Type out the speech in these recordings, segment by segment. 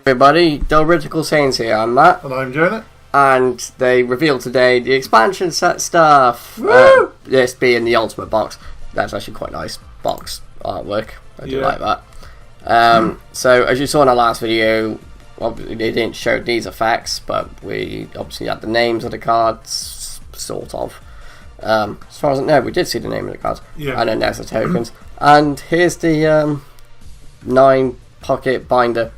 Everybody, the Britical Saiyans here, I'm Matt. And I'm Jonah. And they revealed today the expansion set stuff. This being the ultimate box. That's actually quite nice box artwork. I do like that. So as you saw in our last video, obviously they didn't show these effects, but we obviously had the names of the cards, sort of. As far as I know, we did see the name of the cards. Yeah. And then there's the tokens. And here's the 9 pocket binder.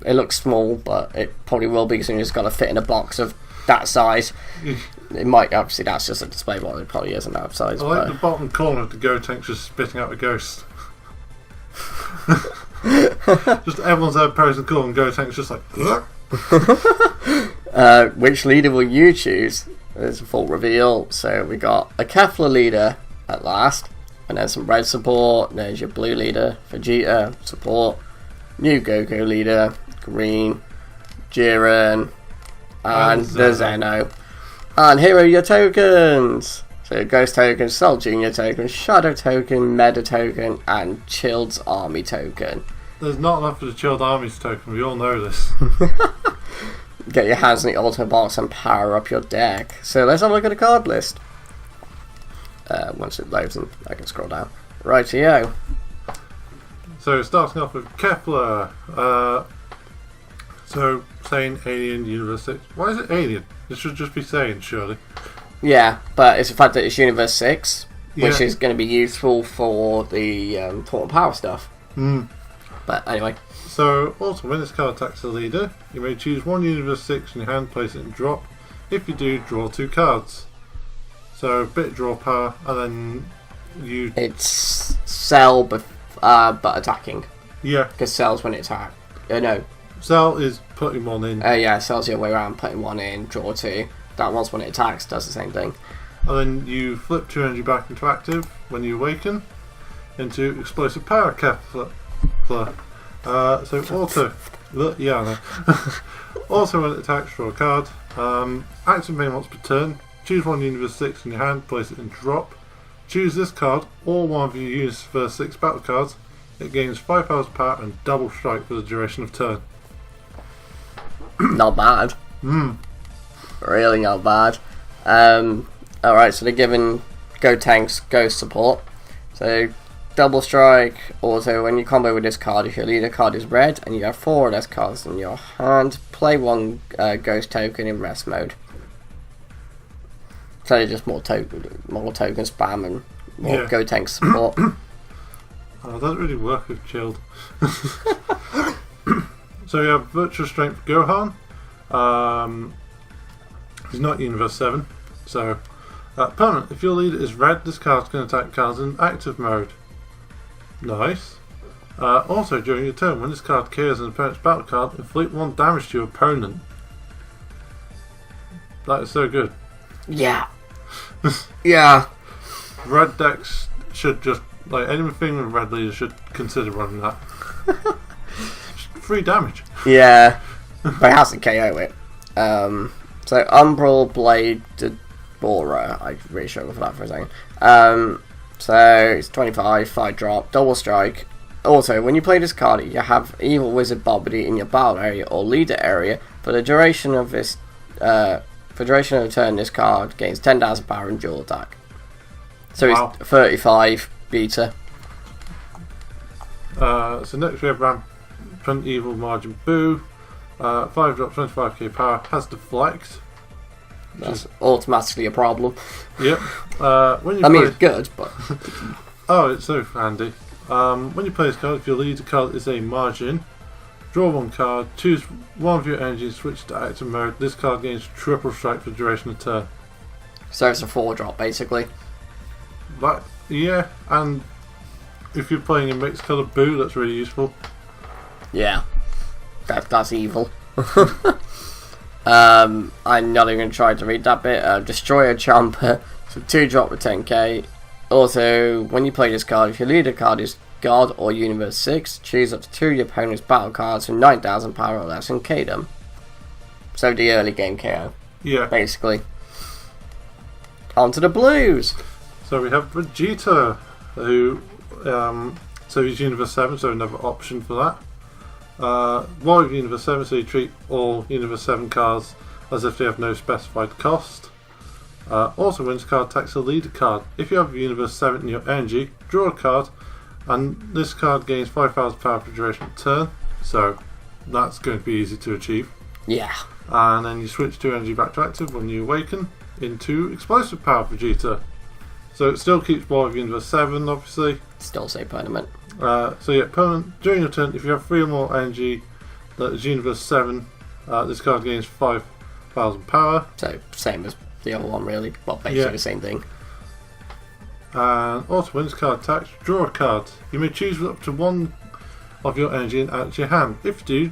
It looks small, but it probably will be, because it's got to fit in a box of that size. It might, obviously that's just a display box, it probably isn't that size. I like the bottom corner of the Go tank just spitting out a ghost. Just everyone's there posing cool and Go tank's just like which leader will you choose? There's a full reveal. So we got a Kefla leader at last, and then some red support. There's your blue leader, Vegeta support, new Goku leader, green, Jiren, and the Zen-Oh. And here are your tokens. So Ghost token, Cell Junior token, Shadow token, Meta token, and Chilled's Army token. There's not enough for the Chilled Armies token, we all know this. Get your hands in the ultimate box and power up your deck. So let's have a look at the card list. Once it loads, and I can scroll down. Rightio. So starting off with Kefla. So Saiyan, Alien, Universe 6. Why is it Alien? It should just be Saiyan, surely. Yeah, but it's the fact that it's Universe 6, which is going to be useful for the Total Power stuff. But anyway. So, also, when this card attacks the leader, you may choose one Universe 6 in your hand, place it in drop. If you do, draw 2 cards. So, bit draw power, and then you... It's Cell, but attacking. Yeah. Because Cell's when it attacks. No. Cell is putting one in. Yeah, Cell's the other way around, putting one in, draw 2. That one's when it attacks, does the same thing. And then you flip 2 energy back into active when you awaken into explosive power Kefla. So also, also when it attacks, draw a card. Active main once per turn. Choose one Universe 6 in your hand, place it in drop. Choose this card or one of your Universe 6 battle cards. It gains 5 powers of power and double strike for the duration of turn. Not bad. Really not bad. Alright, so they're giving Go Tank's Ghost support. So double strike. Also, when you combo with this card, if your leader card is red and you have 4 of those cards in your hand, play 1 Ghost token in rest mode. So just more token spam and more Go Tank support. That doesn't really work with Chilled. So you have Virtual Strength Gohan. He's not Universe 7. So, permanent. If your leader is red, this card's going to attack cards in active mode. Nice. Also, during your turn, when this card kills an opponent's battle card, inflict 1 damage to your opponent. That is so good. Yeah. Yeah. Red decks should just, like, anything with red leader should consider running that. 3 damage. Yeah. But it has to KO it. So Umbral Blade Bora. I really struggled for that for a second. So it's 25, 5 drop, double strike. Also, when you play this card, you have Evil Wizard Bobbity in your battle area or leader area. For the duration of this, for the duration of the turn, this card gains 10,000 power and dual attack. So it's 35 beta. So next we have Rampant Evil Margin Boo. 5 drop, 25k power, has deflect. That's automatically a problem. Yep. It's good, but... Oh, it's so handy. When you play this card, if your leader card is a margin, draw 1 card, choose one of your energies, switch to active mode. This card gains triple strike for the duration of the turn. So it's a 4 drop, basically. Yeah, and if you're playing a mixed colour Boo, that's really useful. Yeah. That's evil. I'm not even going to try to read that bit. Destroyer Champer, so 2 drop with 10k. Also, when you play this card, if your leader card is God or Universe 6, choose up to 2 of your opponent's battle cards with 9,000 power or less and K them. So the early game KO. Yeah. Basically. On to the blues. So we have Vegeta, who, so he's Universe 7, so another option for that. War of Universe 7, so you treat all Universe 7 cards as if they have no specified cost. Also, when this card attacks a leader card, if you have Universe 7 in your energy, draw a card, and this card gains 5,000 power for duration of turn, so that's going to be easy to achieve. Yeah. And then you switch 2 energy back to active when you awaken into explosive power Vegeta. So it still keeps War of Universe 7, obviously. Still say permanent. So yeah, permanent. During your turn, if you have 3 or more energy that is Universe 7, this card gains 5,000 power. So same as the other one, really. Well, basically the same thing. And also, when this card attacks, draw a card. You may choose up to 1 of your energy and add it to your hand. If you do,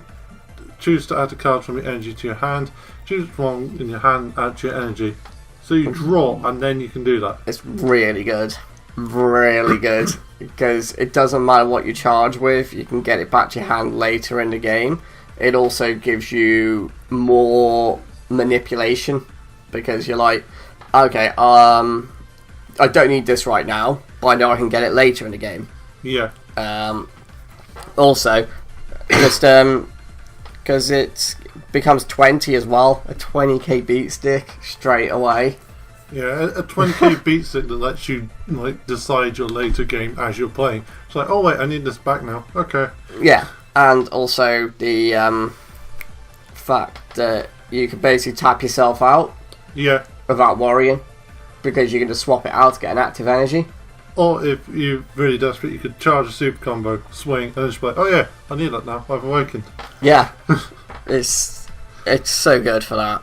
choose to add a card from your energy to your hand. Choose one in your hand, add to your energy. So you draw, and then you can do that. It's really good. Really good. Because it doesn't matter what you charge with, you can get it back to your hand later in the game. It also gives you more manipulation. Because you're like, okay, I don't need this right now, but I know I can get it later in the game. Yeah. Also, just because it becomes 20 as well, a 20k beat stick straight away. Yeah, a 20k beat stick that lets you like decide your later game as you're playing. It's like, oh wait, I need this back now. Okay. Yeah, and also the fact that you can basically tap yourself out. Yeah. Without worrying, because you can just swap it out to get an active energy. Or if you're really desperate, you could charge a super combo, swing, and then just be like, oh yeah, I need that now, I've awakened. Yeah. it's so good for that.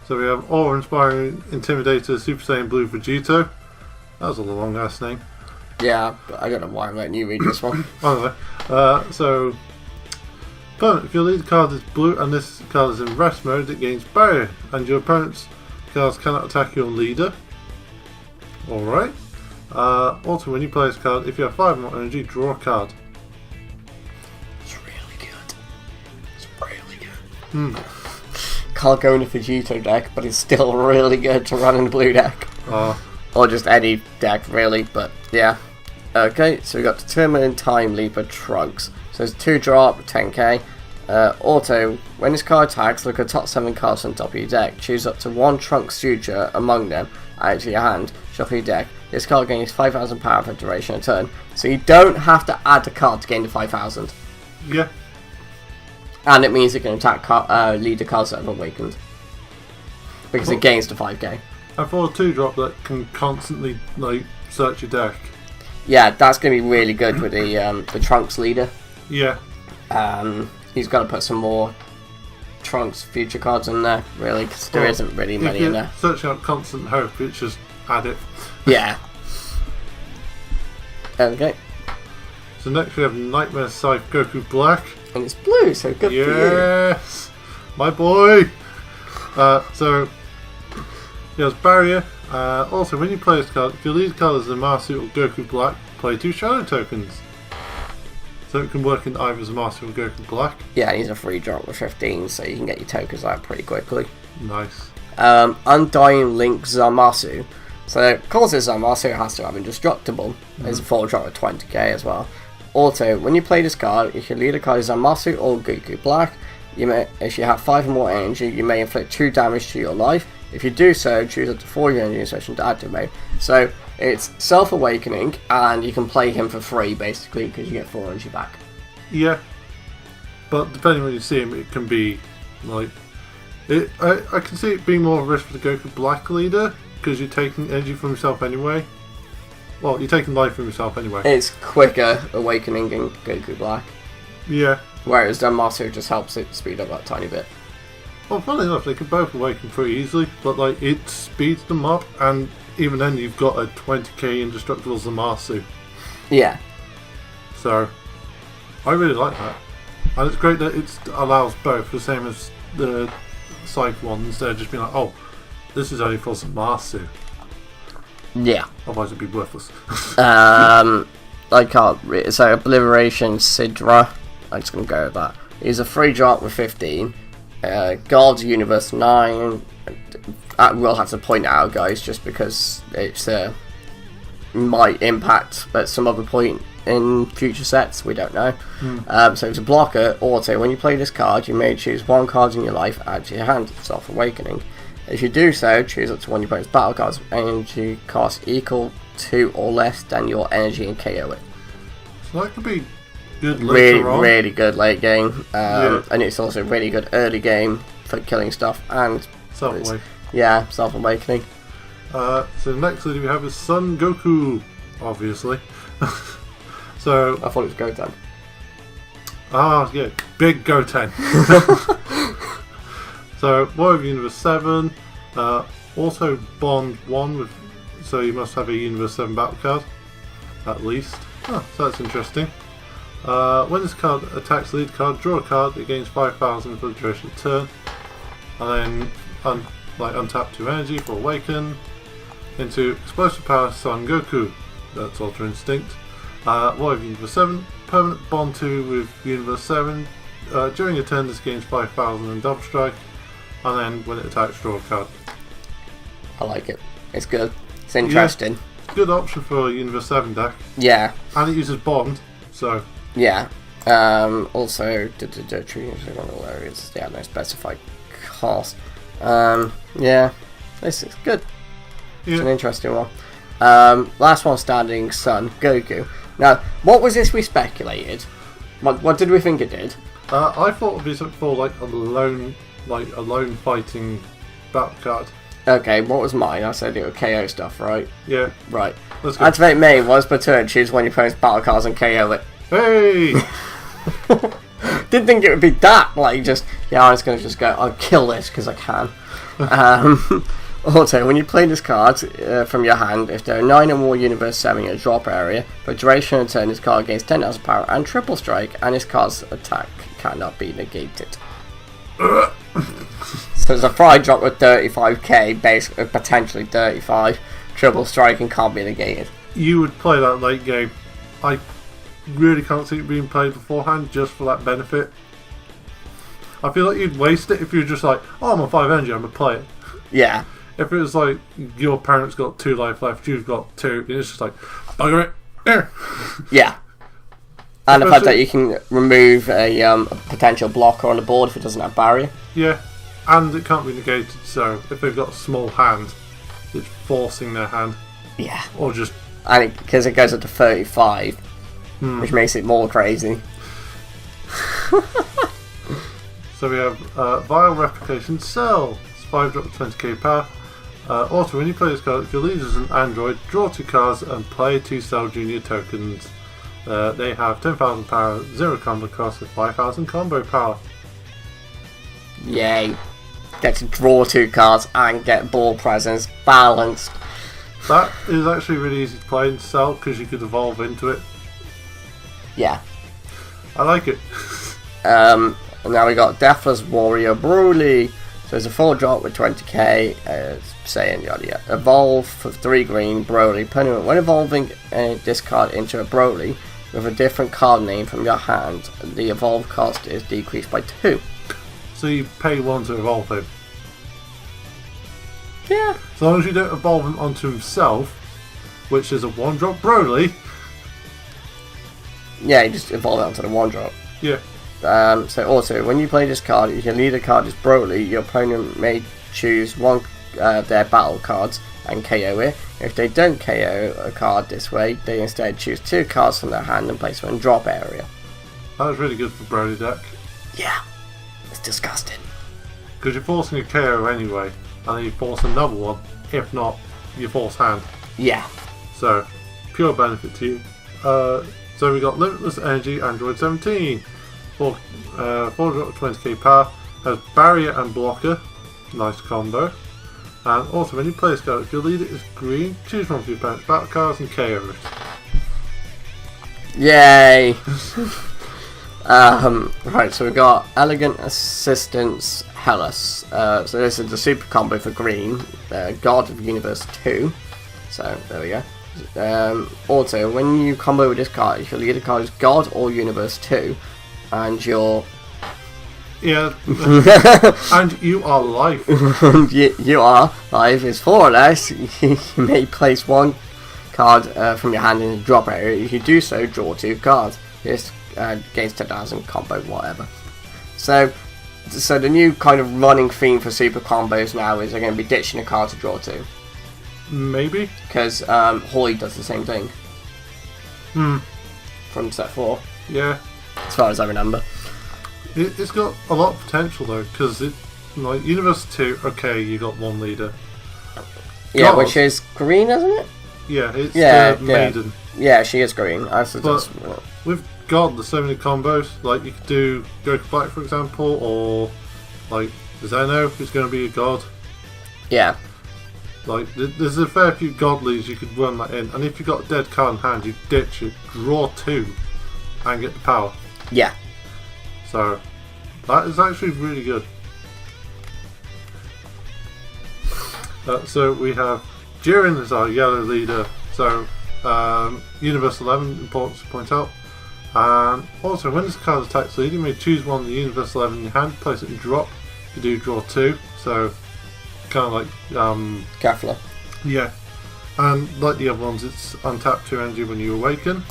So we have Awe-inspiring Intimidator Super Saiyan Blue Vegito. That was a long ass name. Yeah, but I don't know why I'm letting you read this one. Anyway, so permanent. If your lead card is blue and this card is in rest mode, it gains barrier, and your opponent's cards cannot attack your leader. Alright. Also, when you play this card, if you have 5 more energy, draw a card. It's really good. It's really good. Can't go in a Vegito deck, but it's still really good to run in the blue deck. Or just any deck, really, but yeah. Okay, so we got Determined Time Leaper Trunks. So it's 2 drop, 10k. Auto, when this card attacks, look at top 7 cards on top of your deck. Choose up to 1 Trunks Future among them, add it to your hand, shuffle your deck. This card gains 5,000 power for duration of turn. So you don't have to add a card to gain the 5,000. Yeah. And it means it can attack leader cards that have awakened. Because it gains to 5k. And for a 2 drop that can constantly like search your deck. Yeah, that's going to be really good with the Trunks leader. Yeah. He's got to put some more Trunks future cards in there, really, because there isn't really many in there. Searching out Constant Hope, it's just add it. Yeah. Okay. So next we have Nightmare Scythe Goku Black. And it's blue, so good for you. Yes! My boy! So, he has Barrier. Also, when you play this card, if your lead card is the Master or Goku Black, play 2 Shadow tokens. So it can work in either as a Master or Goku Black. Yeah, he's a free drop with 15, so you can get your tokens out pretty quickly. Nice. Undying Link Zamasu. So, because it's Zamasu, it has to have Indestructible. There's a 4 drop with 20k as well. Also, when you play this card, if your leader card is Zamasu or Goku Black, if you have 5 or more energy, you may inflict 2 damage to your life. If you do so, choose up to 4 your energy session to active mode. So, it's self-awakening, and you can play him for free, basically, because you get 4 energy back. Yeah. But depending on when you see him, it can be, like... I can see it being more of a risk for the Goku Black leader, because you're taking energy from yourself anyway. Well, you're taking life from yourself anyway. It's quicker awakening in Goku Black. Yeah. Whereas Zamasu just helps it speed up that tiny bit. Well, funnily enough, they can both awaken pretty easily, but like it speeds them up, and even then you've got a 20k Indestructible Zamasu. Yeah. So, I really like that. And it's great that it allows both, the same as the Psych one, instead of just being like, oh, this is only for Zamasu. Yeah. Otherwise it'd be worthless. I can't read. So, Obliteration Sidra. I'm just going to go with that. He's a free drop with 15. Guards Universe 9. We'll have to point it out, guys, just because it's might impact at some other point in future sets, we don't know. So it's a blocker. Auto, when you play this card, you may choose one card in your life, add to your hand. Self-Awakening. If you do so, choose up to one of your opponent's battle cards, energy cost equal to or less than your energy and KO it. So that could be good later on. Really good late game. And it's also really good early game for killing stuff and Self-Awakening. Yeah, Self-Awakening. So the next leader we have is Son Goku, obviously. So I thought it was Goten. Yeah, big Goten. So Warrior of Universe 7, also bond 1 with, so you must have a Universe 7 battle card, at least. So that's interesting. When this card attacks the lead card, draw a card. It gains 5,000 for the duration of the turn, and then untap 2 energy for Awaken into Explosive Power Son Goku. That's Ultra Instinct. Warrior of Universe 7, permanent bond 2 with Universe 7. During a turn, this gains 5,000 and Double Strike, and then when it attacks, draw a card. I like it. It's good. It's interesting. Yeah, good option for a Universe 7 deck. Yeah. And it uses bond, so. Yeah. Also, areas. Yeah, no specified cost. Yeah. This is good. Yeah. It's an interesting one. Last one standing, Son Goku. Now, what was this we speculated? What did we think it did? I thought it'd be something for like a lone fighting battle card. Okay, what was mine? I said it was KO stuff, right? Yeah. Right. Let's go. Activate main was per turn, choose one of your opponent's battle cards and KO it. Hey! Didn't think it would be that, like, just, yeah, I'm just going to just go, I'll kill this because I can. Also, when you play this card from your hand, if there are 9 or more Universe 7 in your drop area, for duration of turn, this card gains 10,000 power and triple strike, and this card's attack cannot be negated. So there's a fried drop with 35k, base potentially 35, triple strike and can't be negated. You would play that late game. I really can't see it being played beforehand just for that benefit. I feel like you'd waste it if you're just like, oh, I'm on 5 energy, I'm going to play it. Yeah. If it was like your parents got 2 life left, you've got 2, it's just like, bugger it. Here. Yeah. And the fact that you can remove a potential blocker on the board if it doesn't have barrier. Yeah, and it can't be negated, so if they've got a small hand, it's forcing their hand. Yeah. Or just... And because it goes up to 35, which makes it more crazy. So we have Vile Replication Cell. It's 5 drop 20k power. Also, when you play this card, if your leader is an android, draw 2 cards and play 2 Cell Junior tokens. They have 10,000 power, 0 combo cost with 5,000 combo power. Yay. Get to draw 2 cards and get ball presence balanced. That is actually really easy to play in Cell because you could evolve into it. Yeah. I like it. And now we got Deathless Warrior Broly. So it's a 4 drop with 20k, Saiyan yada yada. Evolve for 3 green, Broly. Permanent. When evolving this card into a Broly with a different card name from your hand, the evolve cost is decreased by 2. So you pay 1 to evolve him. Yeah. As long as you don't evolve him onto himself, which is a 1 drop Broly. Yeah, you just evolve it onto the 1 drop. Yeah. So also, when you play this card, if your leader card is Broly, your opponent may choose one of their battle cards and KO it. If they don't KO a card this way, they instead choose 2 cards from their hand and place them in drop area. That was really good for Broly deck. Yeah, it's disgusting. Because you're forcing a KO anyway, and then you force another one. If not, you force hand. Yeah. So, pure benefit to you. So we got Limitless Energy, Android 17. 4 drop 20k power, has barrier and blocker, nice combo. And also when you play this card, if your leader is green, choose one of your opponent's battle cards and KO it. Yay! Right, so we got Elegant Assistance Hellas. So this is the super combo for green, God of Universe 2. So there we go. Also, when you combo with this card, if your leader card is God or Universe 2, and you're... Yeah, and you are life. you are life is 4 or less, you may place 1 card from your hand in the drop area. If you do so, draw 2 cards. This gains 10,000 combo, whatever. So the new kind of running theme for super combos now is they're going to be ditching a card to draw 2. Maybe. Because Hoy does the same thing. From set 4. Yeah. As far as I remember. It's got a lot of potential though, because like Universe 2, okay, you got 1 leader. Yeah, which is green, isn't it? Yeah, it's the maiden. Yeah, she is green. I suggest. But with God, there's so many combos. Like you could do Goku Black, for example, or like Zen-Oh, who's going to be a god. Yeah. Like there's a fair few god leads you could run that in, and if you got a dead card in hand, you ditch it, draw 2, and get the power. Yeah. So that is actually really good. So we have Jiren as our yellow leader. So Universe 11, important to point out. And also, when this card attacks leader, you may choose one of the Universe 11 in your hand, place it in drop. You do draw 2, so kind of like Kefla. Yeah, and like the other ones, it's untap 2 energy when you awaken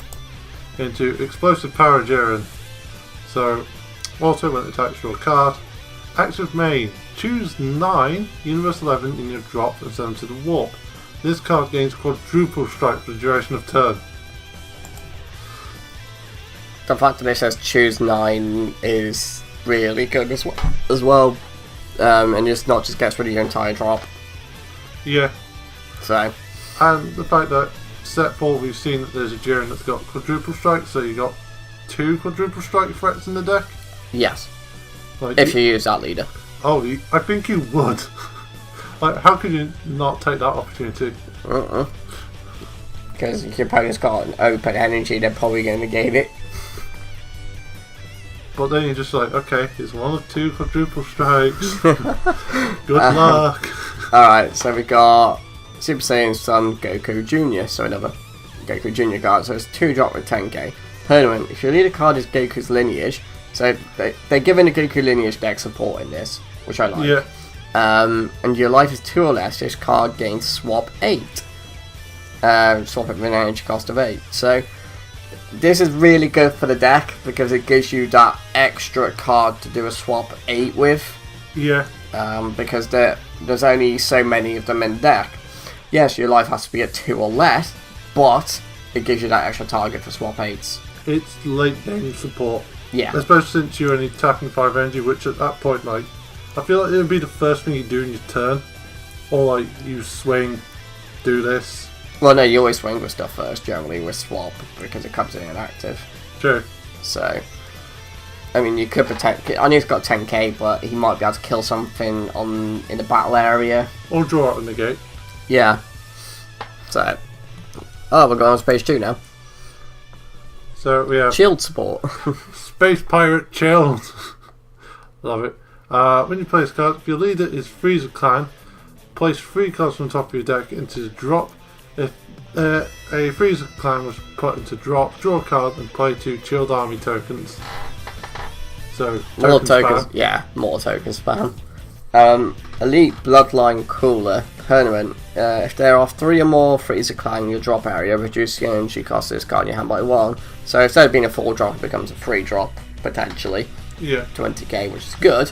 into Explosive Power Jiren. So also, when it attacks your card, active main. Choose 9 Universe 11 in your drop and send them to the warp. This card gains quadruple strike for the duration of turn. The fact that it says choose 9 is really good as well. And it's not just gets rid of your entire drop. Yeah. So. And the fact that set 4 we've seen that there's a Jiren that's got quadruple strike, so you got 2 quadruple strike threats in the deck. Yes. Like if you use that leader. Oh, I think you would. Like, how could you not take that opportunity? Because if your opponent's got an open energy, they're probably going to negate it. But then you're just like, okay, it's 1 of 2 quadruple strikes. Good luck. Alright, so we got Super Saiyan Son Goku Jr., so another Goku Jr. card, so it's 2 drop with 10k. Tournament, if your leader card is Goku's lineage, so they're giving the Goku lineage deck support in this, which I like. Yeah. And your life is 2 or less, this card gains swap 8. Swap it with an energy cost of 8. So this is really good for the deck because it gives you that extra card to do a swap 8 with. Yeah. Because there's only so many of them in the deck. Yes, your life has to be at 2 or less, but it gives you that extra target for swap 8s. It's late game support. Yeah. Especially since you're only tapping 5 energy, which at that point, like, I feel like it would be the first thing you do in your turn. Or, like, you swing, do this. Well, no, you always swing with stuff first, generally, with swap, because it comes in inactive. True. So, I mean, you could potentially... I know he's got 10k, but he might be able to kill something in the battle area. Or draw out the negate. Yeah. So... Oh, we're going on to page 2 now. So, we have... Shield support. Space Pirate Chilled. Love it. When you play this card, if your leader is Frieza Clan, place 3 cards from the top of your deck into the drop. If a Frieza Clan was put into drop, draw a card and play 2 Chilled Army tokens. So, more tokens, spam. Yeah, more token spam. Elite Bloodline Cooler Tournament. If there are 3 or more Frieza Clan in your drop area, reduce the energy cost of this card in your hand by 1. So instead of being a 4 drop, it becomes a 3 drop, potentially. Yeah. 20k, which is good.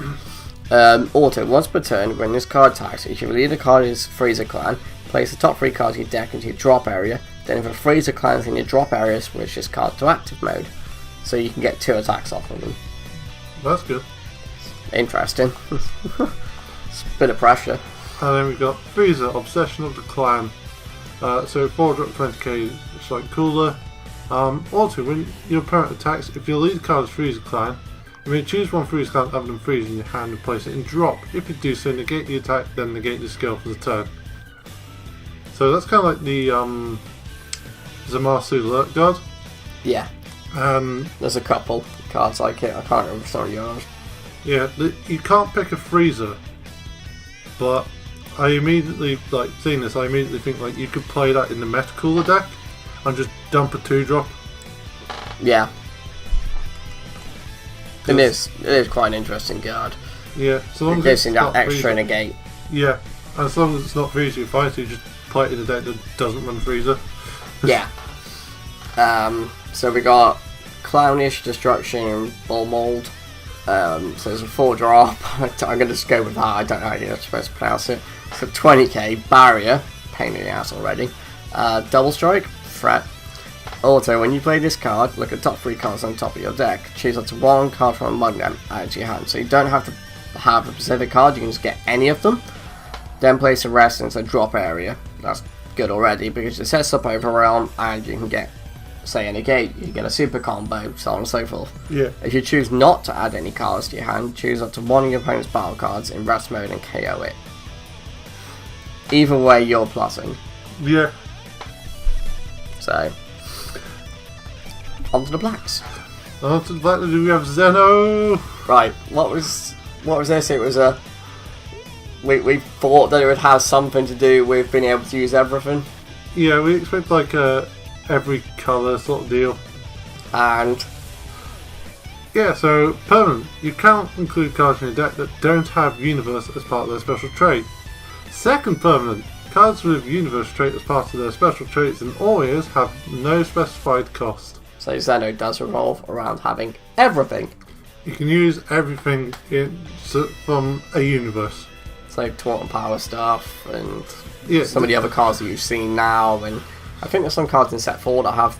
Auto, once per turn, when this card attacks, if your leader card is Frieza Clan, place the top 3 cards of your deck into your drop area. Then if a Frieza Clan is in your drop area, switch this card to active mode. So you can get 2 attacks off of them. That's good. Interesting. It's a bit of pressure. And then we've got Frieza, Obsession of the Clan. So 4 drop 20k, it's like cooler. Also, when your opponent attacks, if your lead card is Frieza Clan, you may choose one Frieza Clan other than Frieza in your hand and place it in drop. If you do so, negate the attack, then negate the skill for the turn. So that's kind of like the Zamasu Alert God. Yeah. There's a couple cards like it. I can't remember some of yours. Yeah, you can't pick a Frieza, but I immediately, like, seeing this, I immediately think, like, you could play that in the Meta Cooler deck and just dump a 2-drop. Yeah. It is quite an interesting card. Yeah, so long as it's that extra negate. Yeah, and as long as it's not Frieza you fight, you just play in a deck that doesn't run freezer. Yeah. So we got Clownish, Destruction, Ball Mold. So there's a 4-drop. I'm going to just go with that. I don't know how you're supposed to pronounce it. So 20k, Barrier, pain in the ass already. Double Strike, Threat. Also, when you play this card, look at top 3 cards on top of your deck. Choose up to 1 card from among them out to your hand. So you don't have to have a specific card, you can just get any of them. Then place the rest into a drop area. That's good already because it sets up Overwhelm and you can get, say, a negate, you get a super combo, so on and so forth. Yeah. If you choose not to add any cards to your hand, choose up to 1 of your opponent's battle cards in rest mode and KO it. Either way, you're plussing. Yeah. So, onto the blacks. Onto the black, we have Zen-Oh. Right, what was this? It was a... We thought that it would have something to do with being able to use everything. Yeah, we expect like every colour sort of deal. And... yeah, so permanent. You can't include cards in your deck that don't have Universe as part of their special trait. Second permanent. Cards with Universe trait as part of their special traits in all years have no specified cost. So Zen-Oh does revolve around having everything. You can use everything from a universe. So Taunt and Power stuff and Yeah, some of the other cards that you've seen now, and I think there's some cards in set 4 that have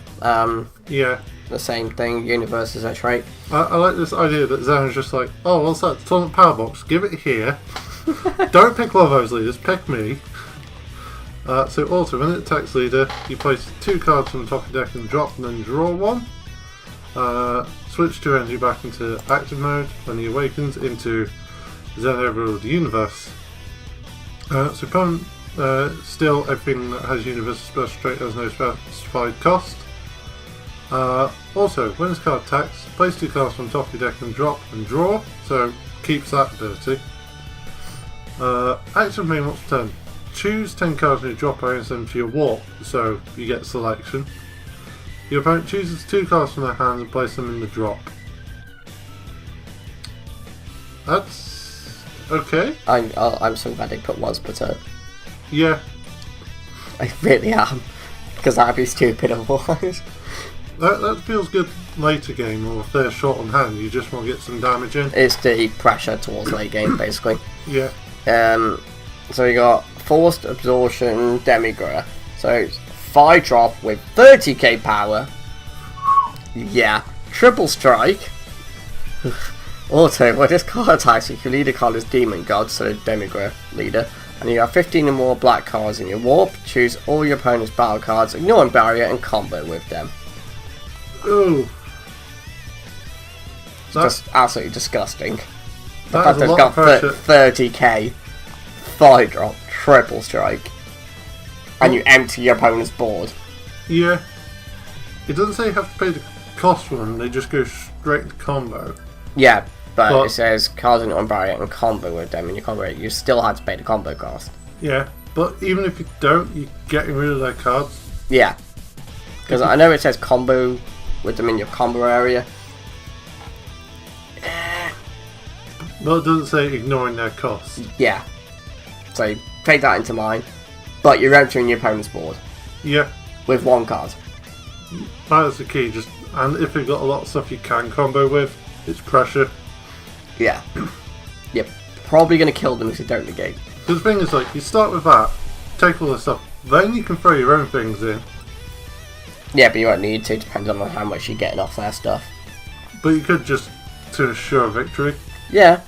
yeah, the same thing, Universe as a trait. I like this idea that Zen's just like, oh, what's that? Taunt Power Box, give it here. Don't pick one of those leaders, pick me. So also, when it attacks leader, you place 2 cards from the top of your deck and drop, and then draw 1. Switch 2 energy back into active mode when he awakens into Zen Overworld Universe. So opponent, still everything that has Universe special trait has no specified cost. Also, when this card attacks, place 2 cards from the top of your deck and drop and draw, so keeps that ability. Action main once per turn. Choose 10 cards in your drop area and send them to your warp, so you get selection. Your opponent chooses 2 cards from their hands and place them in the drop. That's okay. I'm so glad they put once per turn. Yeah. I really am, because that'd be stupid otherwise. That feels good later game, or if they're short on hand, you just want to get some damage in. It's the pressure towards late game, basically. Yeah. So we got Forced Absorption Demigra. So it's 5-drop with 30k power. Yeah. Triple Strike. Also, when this card attacks, you can lead a card as Demon God, so Demigra leader. And you have 15 or more black cards in your warp. Choose all your opponent's battle cards, ignoring barrier, and combo with them. Ooh. It's just absolutely disgusting. The That fact is a that it's lot got of pressure. 30k, 5-drop, triple strike, and you empty your opponent's board. Yeah. It doesn't say you have to pay the cost for them, they just go straight to combo. Yeah, but it says cards in on barrier and combo with them, and you combo it, you still had to pay the combo cost. Yeah, but even if you don't, you're getting rid of their cards. Yeah, because I know it says combo with them in your combo area. Well, it doesn't say ignoring their costs. Yeah, so take that into mind, but you're entering your opponent's board. Yeah. With 1 card. That's the key, and if you've got a lot of stuff you can combo with, it's pressure. Yeah. You're probably going to kill them if you don't negate. Because the thing is, like, you start with that, take all this stuff, then you can throw your own things in. Yeah, but you won't need to, depending on how much you're getting off their stuff. But you could just to assure victory. Yeah.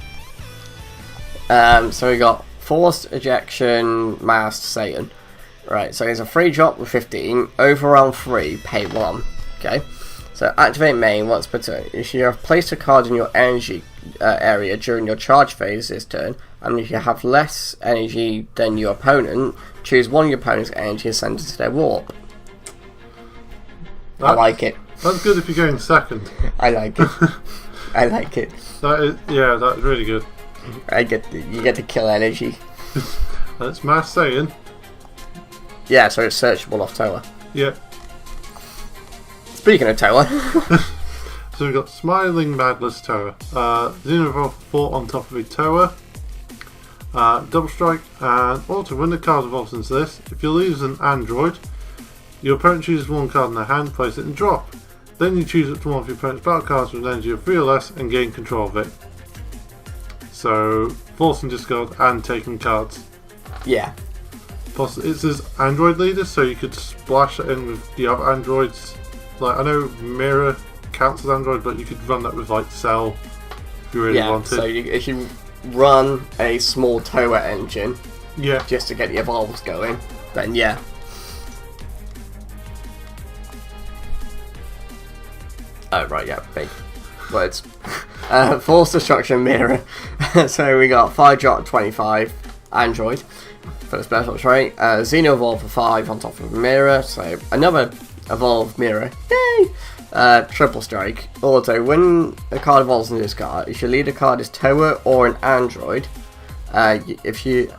So we got Forced Ejection, Masked Satan. Right, so it's a 3-drop with 15, overwhelm 3, pay 1. Okay. So activate main once per turn. If you have placed a card in your energy area during your charge phase this turn, and if you have less energy than your opponent, choose 1 of your opponent's energy and send it to their warp. I like it. That's good if you're going second. I like it. I like it. That's really good. You get to kill energy. That's Mass Saiyan. Yeah, so it's searchable off Toa. Yeah. Speaking of Toa. So we've got Smiling Madless Toa. Xenovolve 4 on top of a Toa. Double strike, and also when the card evolves into this, if your leader is an android, your opponent chooses one card in their hand, place it and drop. Then you choose up to one of your opponent's battle cards with an energy of 3 or less and gain control of it. So, forcing discard and taking cards. Yeah. Plus, it says Android leader, so you could splash it in with the other androids. Like, I know Mirror counts as Android, but you could run that with, like, Cell if you really wanted. So if you run a small Toa engine just to get the evolves going, then yeah. Oh, right, yeah, big words. Force Destruction Mirror. So we got 5 drop 25 Android for the special trait. Zen-Oh evolve for 5 on top of Mirror. So another evolved Mirror. Yay! Triple Strike. Also, when a card evolves in this card, if your leader card is Toa or an Android, if you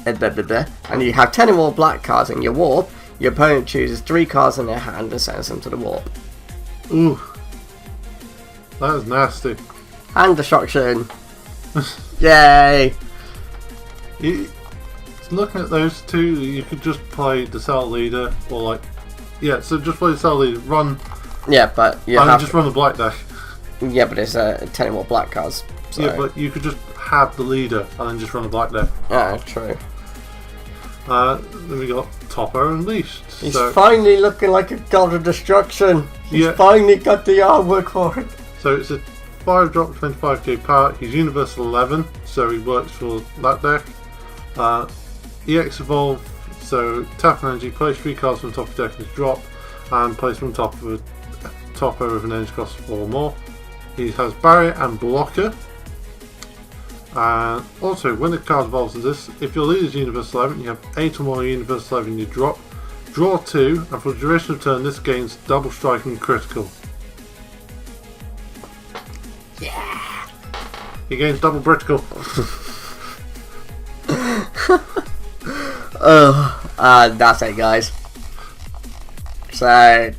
and you have 10 or more black cards in your warp, your opponent chooses 3 cards in their hand and sends them to the warp. Ooh. That is nasty. Hand Destruction. Yay! Looking at those two, you could just play the Cell leader, or like, so just play the Cell leader, run. Yeah, but you have just run the black deck. Yeah, but it's 10 more black cards. So. Yeah, but you could just have the leader and then just run the black deck. Yeah, true. Then we got Toppo Unleashed. He's finally looking like a god of destruction. He's finally got the artwork for it. So it's a 5 drop 25k power. He's Universal 11, so he works for that deck. EX Evolve, so tap an energy, place 3 cards from the top of the deck as drop, and place them on top of a Toppo with an energy cost of 4 or more. He has Barrier and Blocker. And also, when the card evolves as this, if your leader is Universal 11, you have 8 or more Universal 11 you drop. Draw 2, and for the duration of turn, this gains double strike and critical. Yeah! He gains double Britical. That's it, guys. So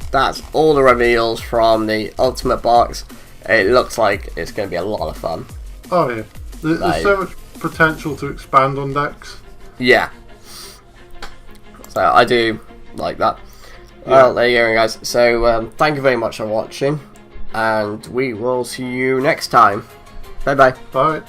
that's all the reveals from the Ultimate Box. It looks like it's going to be a lot of fun. Oh yeah, there's so much potential to expand on decks. Yeah. So I do like that. Well, there you go, guys. So thank you very much for watching, and we will see you next time. Bye bye. Bye.